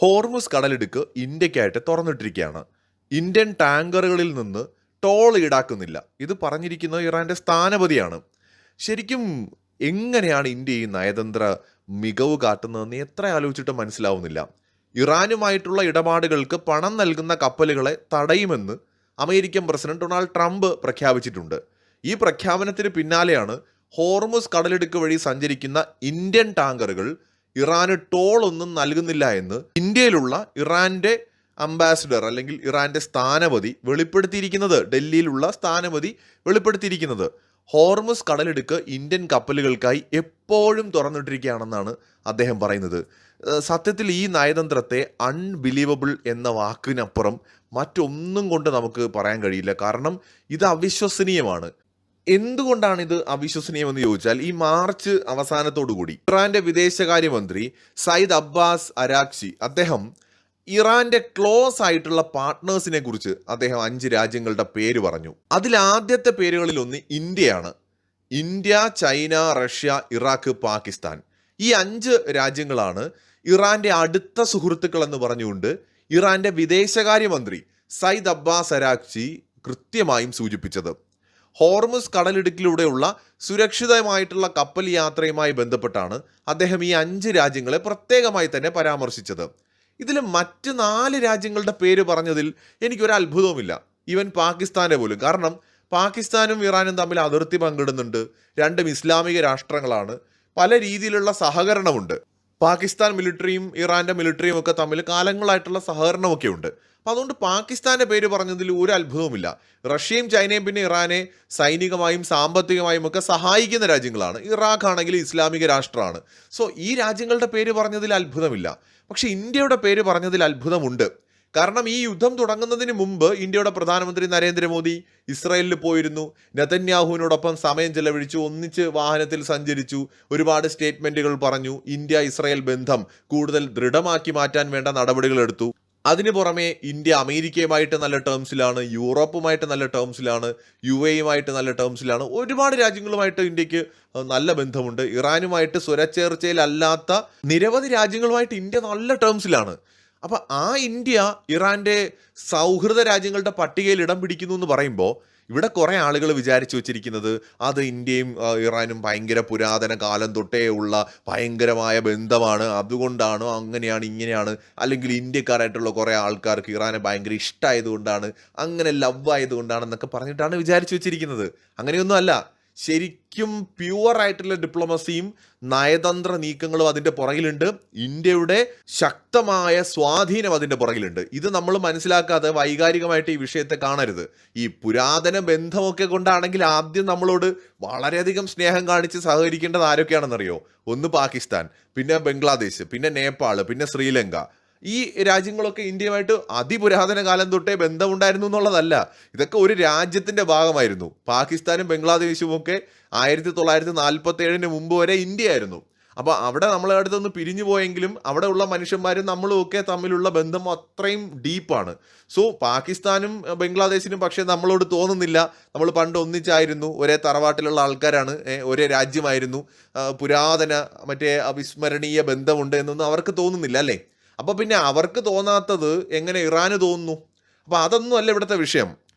Hormuz കടലിടുക്ക് ഇന്ത്യക്കായിട്ട് തുറന്നിട്ടിരിക്കുകയാണ്. Indian ടാങ്കറുകളിൽ നിന്ന് toll ഈടാക്കുന്നില്ല. ഇത് പറഞ്ഞിരിക്കുന്നത് ഇറാന്റെ സ്ഥാനപതിയാണ്. ശരിക്കും എങ്ങനെയാണ് ഇന്ത്യ ഈ നയതന്ത്ര മികവ് കാട്ടുന്നതെന്ന് എത്ര ആലോചിച്ചിട്ടും മനസ്സിലാവുന്നില്ല. ഇറാനുമായിട്ടുള്ള ഇടപാടുകൾക്ക് പണം നൽകുന്ന കപ്പലുകളെ തടയുമെന്ന് അമേരിക്കൻ പ്രസിഡന്റ് ഡൊണാൾഡ് ട്രംപ് പ്രഖ്യാപിച്ചിട്ടുണ്ട്. ഈ പ്രഖ്യാപനത്തിന് പിന്നാലെയാണ് ഹോർമുസ് കടലിടുക്ക് വഴി സഞ്ചരിക്കുന്ന ഇന്ത്യൻ ടാങ്കറുകൾ ഇറാന് ടോൾ ഒന്നും നൽകുന്നില്ല എന്ന് ഇന്ത്യയിലുള്ള ഇറാന്റെ അംബാസിഡർ അല്ലെങ്കിൽ ഇറാന്റെ സ്ഥാനപതി വെളിപ്പെടുത്തിയിരിക്കുന്നത്. ഡൽഹിയിലുള്ള സ്ഥാനപതി വെളിപ്പെടുത്തിയിരിക്കുന്നത് ഹോർമുസ് കടലിടുക്ക് ഇന്ത്യൻ കപ്പലുകൾക്കായി എപ്പോഴും തുറന്നിട്ടിരിക്കുകയാണെന്നാണ് അദ്ദേഹം പറയുന്നത്. സത്യത്തിൽ ഈ നയതന്ത്രത്തെ അൺബിലീവബിൾ എന്ന വാക്കിനപ്പുറം മറ്റൊന്നും കൊണ്ട് നമുക്ക് പറയാൻ കഴിയില്ല. കാരണം ഇത് അവിശ്വസനീയമാണ്. എന്തുകൊണ്ടാണ് ഇത് അവിശ്വസനീയമെന്ന് ചോദിച്ചാൽ, ഈ മാർച്ച് അവസാനത്തോടുകൂടി ഇറാന്റെ വിദേശകാര്യമന്ത്രി സയ്യിദ് അബ്ബാസ് അരാക്ചി അദ്ദേഹം ഇറാന്റെ ക്ലോസ് ആയിട്ടുള്ള പാർട്ട്നേഴ്സിനെ കുറിച്ച് അദ്ദേഹം 5 രാജ്യങ്ങളുടെ പേര് പറഞ്ഞു. അതിൽ ആദ്യത്തെ പേരുകളിൽ ഒന്ന് ഇന്ത്യയാണ്. India, China, Russia, Iraq, Pakistan. ഈ 5 രാജ്യങ്ങളാണ് ഇറാന്റെ അടുത്ത സുഹൃത്തുക്കൾ എന്ന് പറഞ്ഞുകൊണ്ട് ഇറാന്റെ വിദേശകാര്യമന്ത്രി സയ്യിദ് അബ്ബാസ് അരാക്ചി കൃത്യമായും സൂചിപ്പിച്ചത്. ഹോർമുസ് കടലിടുക്കിലൂടെയുള്ള സുരക്ഷിതമായിട്ടുള്ള കപ്പൽ യാത്രയുമായി ബന്ധപ്പെട്ടാണ് അദ്ദേഹം ഈ 5 രാജ്യങ്ങളെ പ്രത്യേകമായി തന്നെ പരാമർശിച്ചത്. ഇതിൽ മറ്റ് 4 രാജ്യങ്ങളുടെ പേര് പറഞ്ഞതിൽ എനിക്കൊരു അത്ഭുതവുമില്ല, ഈവൻ പാകിസ്ഥാനെ പോലും. കാരണം പാകിസ്ഥാനും ഇറാനും തമ്മിൽ അതിർത്തി പങ്കിടുന്നുണ്ട്. രണ്ടും ഇസ്ലാമിക രാഷ്ട്രങ്ങളാണ്. പല രീതിയിലുള്ള സഹകരണമുണ്ട്. പാകിസ്ഥാൻ മിലിറ്ററിയും ഇറാന്റെ മിലിറ്ററിയും ഒക്കെ തമ്മിൽ കാലങ്ങളായിട്ടുള്ള സഹകരണമൊക്കെ ഉണ്ട്. അപ്പം അതുകൊണ്ട് പാകിസ്ഥാന്റെ പേര് പറഞ്ഞതിൽ ഒരു അത്ഭുതവുമില്ല. റഷ്യയും ചൈനയും പിന്നെ ഇറാനെ സൈനികമായും സാമ്പത്തികമായും ഒക്കെ സഹായിക്കുന്ന രാജ്യങ്ങളാണ്. ഇറാഖ് ആണെങ്കിൽ ഇസ്ലാമിക രാഷ്ട്രമാണ്. സോ ഈ രാജ്യങ്ങളുടെ പേര് പറഞ്ഞതിൽ അത്ഭുതമില്ല. പക്ഷെ ഇന്ത്യയുടെ പേര് പറഞ്ഞതിൽ അത്ഭുതമുണ്ട്. കാരണം ഈ യുദ്ധം തുടങ്ങുന്നതിന് മുമ്പ് ഇന്ത്യയുടെ പ്രധാനമന്ത്രി നരേന്ദ്രമോദി ഇസ്രായേലിൽ പോയിരുന്നു. നെതന്യാഹുവിനോടൊപ്പം സമയം ചെലവഴിച്ചു, ഒന്നിച്ച് വാഹനത്തിൽ സഞ്ചരിച്ചു, ഒരുപാട് സ്റ്റേറ്റ്മെന്റുകൾ പറഞ്ഞു. ഇന്ത്യ ഇസ്രായേൽ ബന്ധം കൂടുതൽ ദൃഢമാക്കി മാറ്റാൻ വേണ്ട നടപടികൾ എടുത്തു. അതിനു പുറമെ ഇന്ത്യ അമേരിക്കയുമായിട്ട് നല്ല ടേംസിലാണ്, യൂറോപ്പുമായിട്ട് നല്ല ടേംസിലാണ്, UAE-യുമായിട്ട് നല്ല ടേംസിലാണ്. ഒരുപാട് രാജ്യങ്ങളുമായിട്ട് ഇന്ത്യക്ക് നല്ല ബന്ധമുണ്ട്. ഇറാനുമായിട്ട് സ്വരച്ചേർച്ചയിലല്ലാത്ത നിരവധി രാജ്യങ്ങളുമായിട്ട് ഇന്ത്യ നല്ല ടേംസിലാണ്. അപ്പം ആ ഇന്ത്യ ഇറാന്റെ സൗഹൃദ രാജ്യങ്ങളുടെ പട്ടികയിൽ ഇടം പിടിക്കുന്നു എന്ന് പറയുമ്പോൾ ഇവിടെ കുറേ ആളുകൾ വിചാരിച്ചു വെച്ചിരിക്കുന്നത് അത് ഇന്ത്യയും ഇറാനും ഭയങ്കര പുരാതന കാലം തൊട്ടേ ഉള്ള ഭയങ്കരമായ ബന്ധമാണ്, അതുകൊണ്ടാണോ അങ്ങനെയാണ് ഇങ്ങനെയാണ്, അല്ലെങ്കിൽ ഇന്ത്യക്കാരായിട്ടുള്ള കുറേ ആൾക്കാർക്ക് ഇറാനെ ഭയങ്കര ഇഷ്ടമായതുകൊണ്ടാണ്, അങ്ങനെ ലവ് ആയതുകൊണ്ടാണെന്നൊക്കെ പറഞ്ഞിട്ടാണ് വിചാരിച്ചു വെച്ചിരിക്കുന്നത്. അങ്ങനെയൊന്നും അല്ല. ശരിക്കും പ്യുവർ ആയിട്ടുള്ള ഡിപ്ലോമസിയും നയതന്ത്ര നീക്കങ്ങളും അതിൻ്റെ പുറകിലുണ്ട്. ഇന്ത്യയുടെ ശക്തമായ സ്വാധീനം അതിൻ്റെ പുറകിലുണ്ട്. ഇത് നമ്മൾ മനസ്സിലാക്കാതെ വൈകാരികമായിട്ട് ഈ വിഷയത്തെ കാണരുത്. ഈ പുരാതന ബന്ധമൊക്കെ കൊണ്ടാണെങ്കിൽ ആദ്യം നമ്മളോട് വളരെയധികം സ്നേഹം കാണിച്ച് സഹകരിക്കേണ്ടത് ആരൊക്കെയാണെന്നറിയോ? ഒന്ന് പാകിസ്ഥാൻ, പിന്നെ ബംഗ്ലാദേശ്, പിന്നെ നേപ്പാൾ, പിന്നെ ശ്രീലങ്ക. ഈ രാജ്യങ്ങളൊക്കെ ഇന്ത്യയുമായിട്ട് അതിപുരാതന കാലം തൊട്ടേ ബന്ധമുണ്ടായിരുന്നു എന്നുള്ളതല്ല. ഇതൊക്കെ ഒരു രാജ്യത്തിൻ്റെ ഭാഗമായിരുന്നു. പാകിസ്ഥാനും ബംഗ്ലാദേശും ഒക്കെ 1947 മുമ്പ് വരെ ഇന്ത്യയായിരുന്നു. അപ്പോൾ അവിടെ നമ്മളെ അടുത്തൊന്ന് പിരിഞ്ഞു പോയെങ്കിലും അവിടെ ഉള്ള മനുഷ്യന്മാരും നമ്മളും ഒക്കെ തമ്മിലുള്ള ബന്ധം അത്രയും ഡീപ്പാണ്. സോ പാകിസ്ഥാനും ബംഗ്ലാദേശിനും പക്ഷേ നമ്മളോട് തോന്നുന്നില്ല നമ്മൾ പണ്ട് ഒന്നിച്ചായിരുന്നു, ഒരേ തറവാട്ടിലുള്ള ആൾക്കാരാണ്, ഒരേ രാജ്യമായിരുന്നു, പുരാതന മറ്റേ അവിസ്മരണീയ ബന്ധമുണ്ട് എന്നൊന്നും അവർക്ക് തോന്നുന്നില്ല അല്ലേ? അപ്പോൾ പിന്നെ അവർക്ക് തോന്നാത്തത് എങ്ങനെ ഇറാന് തോന്നുന്നു? അപ്പോൾ അതൊന്നും അല്ല ഇവിടുത്തെ വിഷയം.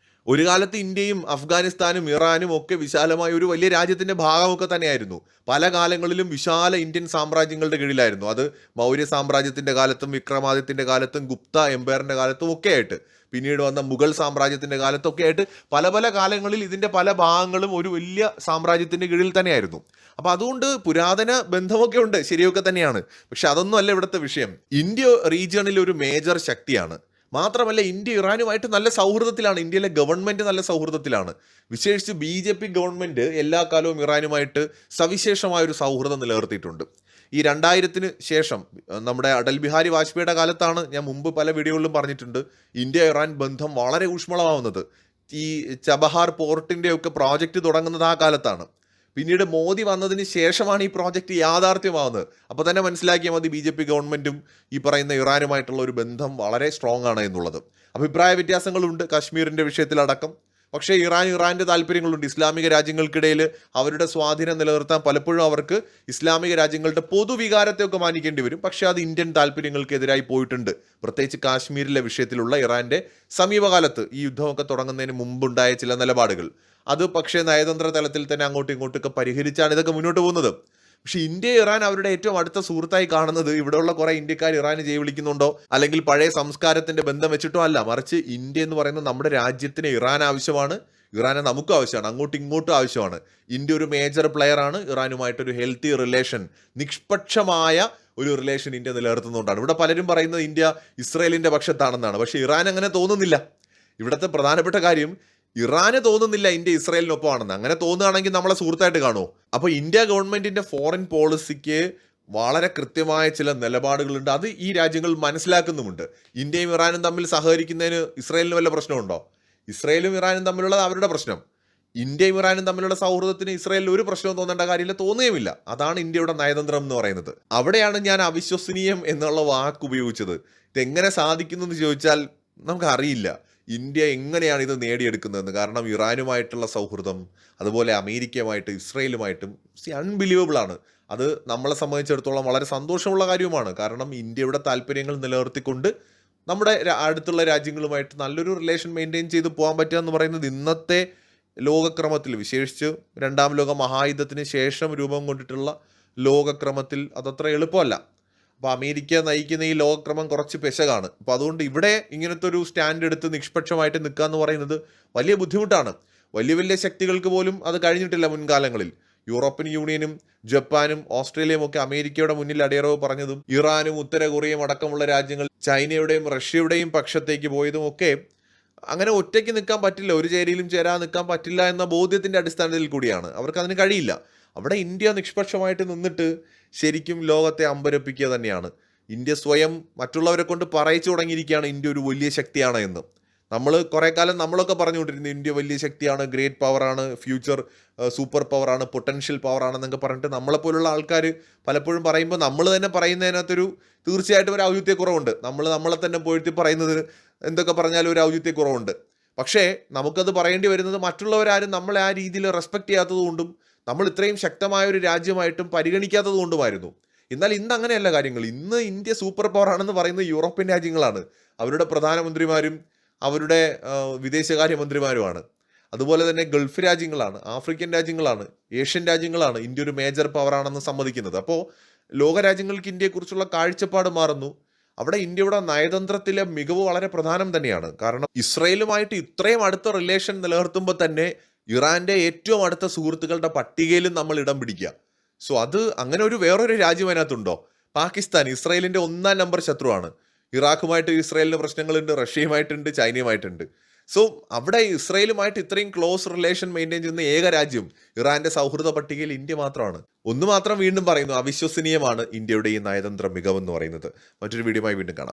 ഒരു കാലത്ത് ഇന്ത്യയും അഫ്ഗാനിസ്ഥാനും ഇറാനും ഒക്കെ വിശാലമായ ഒരു വലിയ രാജ്യത്തിൻ്റെ ഭാഗമൊക്കെ തന്നെയായിരുന്നു. പല കാലങ്ങളിലും വിശാല ഇന്ത്യൻ സാമ്രാജ്യങ്ങളുടെ കീഴിലായിരുന്നു. അത് മൗര്യ സാമ്രാജ്യത്തിൻ്റെ കാലത്തും വിക്രമാദിത്യൻ്റെ കാലത്തും ഗുപ്ത എംപയറിൻ്റെ കാലത്തും ഒക്കെ ആയിട്ട്, പിന്നീട് വന്ന മുഗൾ സാമ്രാജ്യത്തിൻ്റെ കാലത്തൊക്കെ ആയിട്ട് പല പല കാലങ്ങളിൽ ഇതിൻ്റെ പല ഭാഗങ്ങളും ഒരു വലിയ സാമ്രാജ്യത്തിൻ്റെ കീഴിൽ തന്നെയായിരുന്നു. അപ്പോൾ അതുകൊണ്ട് പുരാതന ബന്ധമൊക്കെ ഉണ്ട്, ശരിയൊക്കെ തന്നെയാണ്. പക്ഷെ അതൊന്നും അല്ല ഇവിടുത്തെ വിഷയം. ഇന്ത്യ റീജിയണിൽ ഒരു മേജർ ശക്തിയാണ്. മാത്രമല്ല ഇന്ത്യ ഇറാനുമായിട്ട് നല്ല സൗഹൃദത്തിലാണ്. ഇന്ത്യയിലെ ഗവൺമെൻറ് നല്ല സൗഹൃദത്തിലാണ്. വിശേഷിച്ച് BJP ഗവൺമെൻറ് എല്ലാ കാലവും ഇറാനുമായിട്ട് സവിശേഷമായൊരു സൗഹൃദം നിലനിർത്തിയിട്ടുണ്ട്. ഈ 2000-ന് ശേഷം നമ്മുടെ അടൽ ബിഹാരി വാജ്പേയിയുടെ കാലത്താണ്, ഞാൻ മുമ്പ് പല വീഡിയോകളിലും പറഞ്ഞിട്ടുണ്ട്, ഇന്ത്യ ഇറാൻ ബന്ധം വളരെ ഊഷ്മളമാവുന്നത്. ഈ ചബഹാർ പോർട്ടിൻ്റെ ഒക്കെ പ്രോജക്റ്റ് തുടങ്ങുന്നത് ആ കാലത്താണ്. പിന്നീട് മോദി വന്നതിന് ശേഷമാണ് ഈ പ്രോജക്റ്റ് യാഥാർത്ഥ്യമാവുന്നത്. അപ്പോൾ തന്നെ മനസ്സിലാക്കിയാൽ മതി BJP ഗവൺമെൻറ്റും ഈ പറയുന്ന ഇറാനുമായിട്ടുള്ള ഒരു ബന്ധം വളരെ സ്ട്രോങ് ആണ് എന്നുള്ളത്. അഭിപ്രായ വ്യത്യാസങ്ങളുണ്ട് കാശ്മീരിൻ്റെ വിഷയത്തിലടക്കം. പക്ഷേ ഇറാന്റെ താല്പര്യങ്ങളുണ്ട്. ഇസ്ലാമിക രാജ്യങ്ങൾക്കിടയിൽ അവരുടെ സ്വാധീനം നിലനിർത്താൻ പലപ്പോഴും അവർക്ക് ഇസ്ലാമിക രാജ്യങ്ങളുടെ പൊതുവികാരത്തെയൊക്കെ മാനിക്കേണ്ടി വരും. പക്ഷേ അത് ഇന്ത്യൻ താല്പര്യങ്ങൾക്കെതിരായി പോയിട്ടുണ്ട്. പ്രത്യേകിച്ച് കാശ്മീരിലെ വിഷയത്തിലുള്ള ഇറാന്റെ സമീപകാലത്ത് ഈ യുദ്ധമൊക്കെ തുടങ്ങുന്നതിന് മുമ്പുണ്ടായ ചില നിലപാടുകൾ, അത് പക്ഷേ നയതന്ത്ര തലത്തിൽ തന്നെ അങ്ങോട്ടും ഇങ്ങോട്ടൊക്കെ പരിഹരിച്ചാണ് ഇതൊക്കെ മുന്നോട്ട് പോകുന്നത്. പക്ഷേ ഇന്ത്യ ഇറാൻ അവരുടെ ഏറ്റവും അടുത്ത സുഹൃത്തായി കാണുന്നത് ഇവിടെയുള്ള കുറെ ഇന്ത്യക്കാർ ഇറാന് ജയ് വിളിക്കുന്നുണ്ടോ അല്ലെങ്കിൽ പഴയ സംസ്കാരത്തിന്റെ ബന്ധം വെച്ചിട്ടോ അല്ല, മറിച്ച് ഇന്ത്യ എന്ന് പറയുന്നത് നമ്മുടെ രാജ്യത്തിന് ഇറാൻ ആവശ്യമാണ്, ഇറാനെ നമുക്കും ആവശ്യമാണ്, അങ്ങോട്ടും ഇങ്ങോട്ടും ആവശ്യമാണ്. ഇന്ത്യ ഒരു മേജർ പ്ലെയർ ആണ്. ഇറാനുമായിട്ടൊരു ഹെൽത്തി റിലേഷൻ, നിഷ്പക്ഷമായ ഒരു റിലേഷൻ ഇന്ത്യ നിലനിർത്തുന്നതുകൊണ്ടാണ്. ഇവിടെ പലരും പറയുന്നത് ഇന്ത്യ ഇസ്രയേലിന്റെ പക്ഷത്താണെന്നാണ്. പക്ഷേ ഇറാൻ അങ്ങനെ തോന്നുന്നില്ല. ഇവിടുത്തെ പ്രധാനപ്പെട്ട കാര്യം, ഇറാന് തോന്നുന്നില്ല ഇന്ത്യ ഇസ്രയേലിനൊപ്പമാണെന്ന്. അങ്ങനെ തോന്നുകയാണെങ്കിൽ നമ്മളെ സുഹൃത്തായിട്ട് കാണുമോ? അപ്പോൾ ഇന്ത്യ ഗവൺമെന്റിന്റെ ഫോറിൻ പോളിസിക്ക് വളരെ കൃത്യമായ ചില നിലപാടുകളുണ്ട്. അത് ഈ രാജ്യങ്ങൾ മനസ്സിലാക്കുന്നുമുണ്ട്. ഇന്ത്യയും ഇറാനും തമ്മിൽ സഹകരിക്കുന്നതിന് ഇസ്രയേലിന് വല്ല പ്രശ്നമുണ്ടോ? ഇസ്രയേലും ഇറാനും തമ്മിലുള്ള അവരുടെ പ്രശ്നം. ഇന്ത്യയും ഇറാനും തമ്മിലുള്ള സൗഹൃദത്തിന് ഇസ്രയേലിൽ ഒരു പ്രശ്നവും തോന്നേണ്ട കാര്യമില്ല, തോന്നുകയുമില്ല. അതാണ് ഇന്ത്യയുടെ നയതന്ത്രം എന്ന് പറയുന്നത്. അവിടെയാണ് ഞാൻ അവിശ്വസനീയം എന്നുള്ള വാക്ക് ഉപയോഗിച്ചത്. ഇതെങ്ങനെ സാധിക്കുന്നു എന്ന് ചോദിച്ചാൽ നമുക്കറിയില്ല ഇന്ത്യ എങ്ങനെയാണ് ഇത് നേടിയെടുക്കുന്നതെന്ന്. കാരണം ഇറാനുമായിട്ടുള്ള സൗഹൃദം, അതുപോലെ അമേരിക്കയുമായിട്ട് ഇസ്രയേലുമായിട്ടും അൺബിലീവബിൾ ആണ്. അത് നമ്മളെ സംബന്ധിച്ചിടത്തോളം വളരെ സന്തോഷമുള്ള കാര്യവുമാണ്. കാരണം ഇന്ത്യയുടെ താല്പര്യങ്ങൾ നിലനിർത്തിക്കൊണ്ട് നമ്മുടെ അടുത്തുള്ള രാജ്യങ്ങളുമായിട്ട് നല്ലൊരു റിലേഷൻ മെയിൻറ്റെയിൻ ചെയ്ത് പോകാൻ പറ്റുക എന്ന് പറയുന്നത് ഇന്നത്തെ ലോകക്രമത്തിൽ, വിശേഷിച്ച് രണ്ടാം ലോക മഹായുദ്ധത്തിന് ശേഷം രൂപം കൊണ്ടിട്ടുള്ള ലോകക്രമത്തിൽ അതത്ര എളുപ്പമല്ല. അപ്പോൾ അമേരിക്ക നയിക്കുന്ന ഈ ലോകക്രമം കുറച്ച് പെശകാണ്. അപ്പോൾ അതുകൊണ്ട് ഇവിടെ ഇങ്ങനത്തെ ഒരു സ്റ്റാൻഡ് എടുത്ത് നിഷ്പക്ഷമായിട്ട് നിൽക്കുക എന്ന് പറയുന്നത് വലിയ ബുദ്ധിമുട്ടാണ്. വലിയ വലിയ ശക്തികൾക്ക് പോലും അത് കഴിഞ്ഞിട്ടില്ല മുൻകാലങ്ങളിൽ. യൂറോപ്യൻ യൂണിയനും ജപ്പാനും ഓസ്ട്രേലിയയും ഒക്കെ അമേരിക്കയുടെ മുന്നിൽ അടിയറവ് പറഞ്ഞതും, ഇറാനും ഉത്തര കൊറിയയും അടക്കമുള്ള രാജ്യങ്ങൾ ചൈനയുടെയും റഷ്യയുടെയും പക്ഷത്തേക്ക് പോയതും ഒക്കെ അങ്ങനെ ഒറ്റയ്ക്ക് നിൽക്കാൻ പറ്റില്ല, ഒരു ചേരിയിലും ചേരാൻ നിൽക്കാൻ പറ്റില്ല എന്ന ബോധ്യത്തിൻ്റെ അടിസ്ഥാനത്തിൽ കൂടിയാണ്. അവർക്ക് അതിന് കഴിയില്ല. അവിടെ ഇന്ത്യ നിഷ്പക്ഷമായിട്ട് നിന്നിട്ട് ശരിക്കും ലോകത്തെ അമ്പരപ്പിക്കുക തന്നെയാണ്. ഇന്ത്യ സ്വയം മറ്റുള്ളവരെ കൊണ്ട് പറയിച്ചു തുടങ്ങിയിരിക്കുകയാണ് ഇന്ത്യ ഒരു വലിയ ശക്തിയാണ് എന്ന്. നമ്മൾ കുറേ കാലം നമ്മളൊക്കെ പറഞ്ഞുകൊണ്ടിരുന്നു ഇന്ത്യ വലിയ ശക്തിയാണ്, ഗ്രേറ്റ് പവറാണ്, ഫ്യൂച്ചർ സൂപ്പർ പവറാണ്, പൊട്ടൻഷ്യൽ പവറാണെന്നൊക്കെ പറഞ്ഞിട്ട് നമ്മളെപ്പോലുള്ള ആൾക്കാർ പലപ്പോഴും പറയുമ്പോൾ നമ്മൾ തന്നെ പറയുന്നതിനകത്തൊരു തീർച്ചയായിട്ടും ഒരു ഔചിത്യക്കുറവുണ്ട്. നമ്മളെ തന്നെ പോയിട്ട് പറയുന്നതിന് എന്തൊക്കെ പറഞ്ഞാലും ഒരു ഔചിത്യക്കുറവുണ്ട്. പക്ഷേ നമുക്കത് പറയേണ്ടി വരുന്നത് മറ്റുള്ളവരാരും നമ്മളെ ആ രീതിയിൽ റെസ്പെക്ട് ചെയ്യാത്തതുകൊണ്ടും നമ്മൾ ഇത്രയും ശക്തമായ ഒരു രാജ്യമായിട്ടും പരിഗണിക്കാത്തത് കൊണ്ടുമായിരുന്നു. എന്നാൽ ഇന്ന് അങ്ങനെയല്ല കാര്യങ്ങൾ. ഇന്ന് ഇന്ത്യ സൂപ്പർ പവർ ആണെന്ന് പറയുന്നത് യൂറോപ്യൻ രാജ്യങ്ങളാണ്. അവരുടെ പ്രധാനമന്ത്രിമാരും അവരുടെ വിദേശകാര്യമന്ത്രിമാരുമാണ്. അതുപോലെ തന്നെ ഗൾഫ് രാജ്യങ്ങളാണ്, ആഫ്രിക്കൻ രാജ്യങ്ങളാണ്, ഏഷ്യൻ രാജ്യങ്ങളാണ് ഇന്ത്യ ഒരു മേജർ പവറാണെന്ന് സമ്മതിക്കുന്നത്. അപ്പോൾ ലോകരാജ്യങ്ങൾക്ക് ഇന്ത്യയെക്കുറിച്ചുള്ള കാഴ്ചപ്പാട് മാറുന്നു. അവിടെ ഇന്ത്യയുടെ നയതന്ത്രത്തിലെ മികവ് വളരെ പ്രധാനം തന്നെയാണ്. കാരണം ഇസ്രയേലുമായിട്ട് ഇത്രയും അടുത്ത റിലേഷൻ നിലനിർത്തുമ്പോൾ തന്നെ ഇറാന്റെ ഏറ്റവും അടുത്ത സുഹൃത്തുക്കളുടെ പട്ടികയിലും നമ്മൾ ഇടം പിടിക്കുക. സോ അത് അങ്ങനെ ഒരു വേറൊരു രാജ്യം അതിനകത്തുണ്ടോ? പാകിസ്ഥാൻ ഇസ്രയേലിന്റെ 1-ാം നമ്പർ ശത്രുവാണ്. ഇറാഖുമായിട്ട് ഇസ്രയേലിന് പ്രശ്നങ്ങളുണ്ട്, റഷ്യയുമായിട്ടുണ്ട്, ചൈനയുമായിട്ടുണ്ട്. സോ അവിടെ ഇസ്രയേലുമായിട്ട് ഇത്രയും ക്ലോസ് റിലേഷൻ മെയിൻറ്റെയിൻ ചെയ്യുന്ന ഏക രാജ്യം ഇറാന്റെ സൗഹൃദ പട്ടികയിൽ ഇന്ത്യ മാത്രമാണ്. ഒന്ന് മാത്രം വീണ്ടും പറയുന്നു, അവിശ്വസനീയമാണ് ഇന്ത്യയുടെ ഈ നയതന്ത്ര മികവെന്ന് പറയുന്നത്. മറ്റൊരു വീഡിയോയുമായി വീണ്ടും കാണാം.